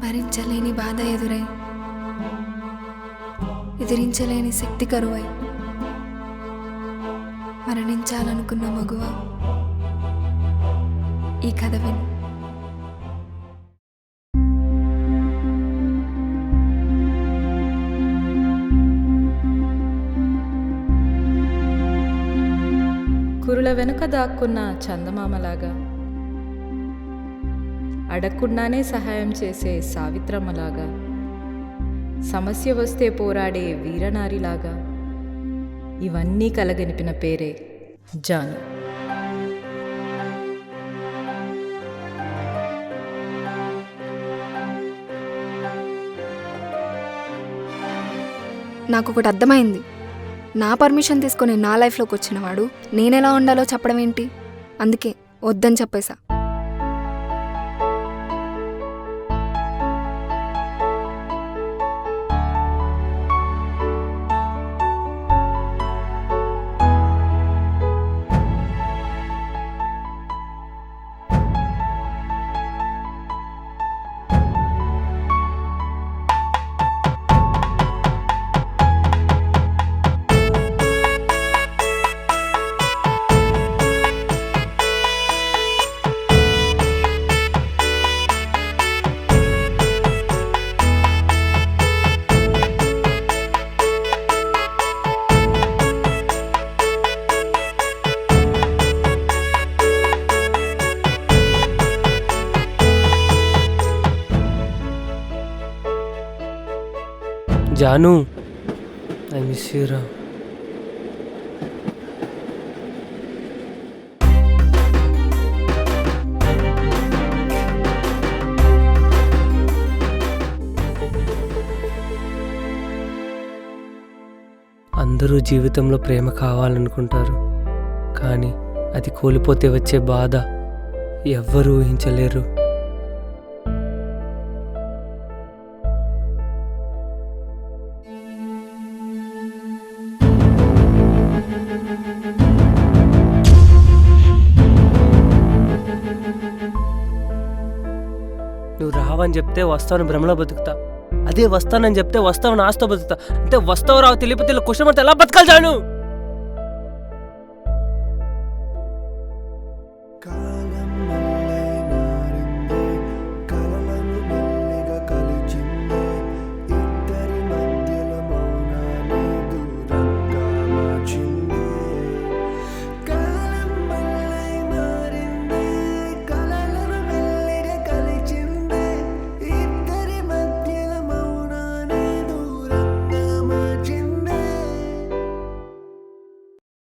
భరించలేని బాధ ఎదురై ఎదిరించలేని శక్తి కరువై మరణించాలనుకున్న మగువ ఈ కథ విను. కురుల వెనుక దాక్కున్న చందమామలాగా, అడగకుండానే సహాయం చేసే సావిత్రమ్మలాగా, సమస్య వస్తే పోరాడే వీరనారిలాగా, ఇవన్నీ కలగనిపిన పేరే జాను. నాకు ఒకటి అర్థమైంది. నా పర్మిషన్ తీసుకొని నా లైఫ్లోకి వచ్చిన వాడు నేనెలా ఉండాలో చెప్పడం ఏంటి? అందుకే వద్దని చెప్పేశా. జాను, ఐ మిస్ యూ రా. అందరూ జీవితంలో ప్రేమ కావాలనుకుంటారు, కానీ అది కోల్పోతే వచ్చే బాధ ఎవ్వరూ ఊహించలేరు. నువ్వు రావని చెప్తే వస్తావని భ్రమలో బతుకుతా, అదే వస్తానని చెప్తే వస్తావని ఆస్తో బతుకుతా. అంటే వస్తావు రావు తెలియకపోతే క్వశ్చన్ పడితే ఎలా బతకాలి జాను?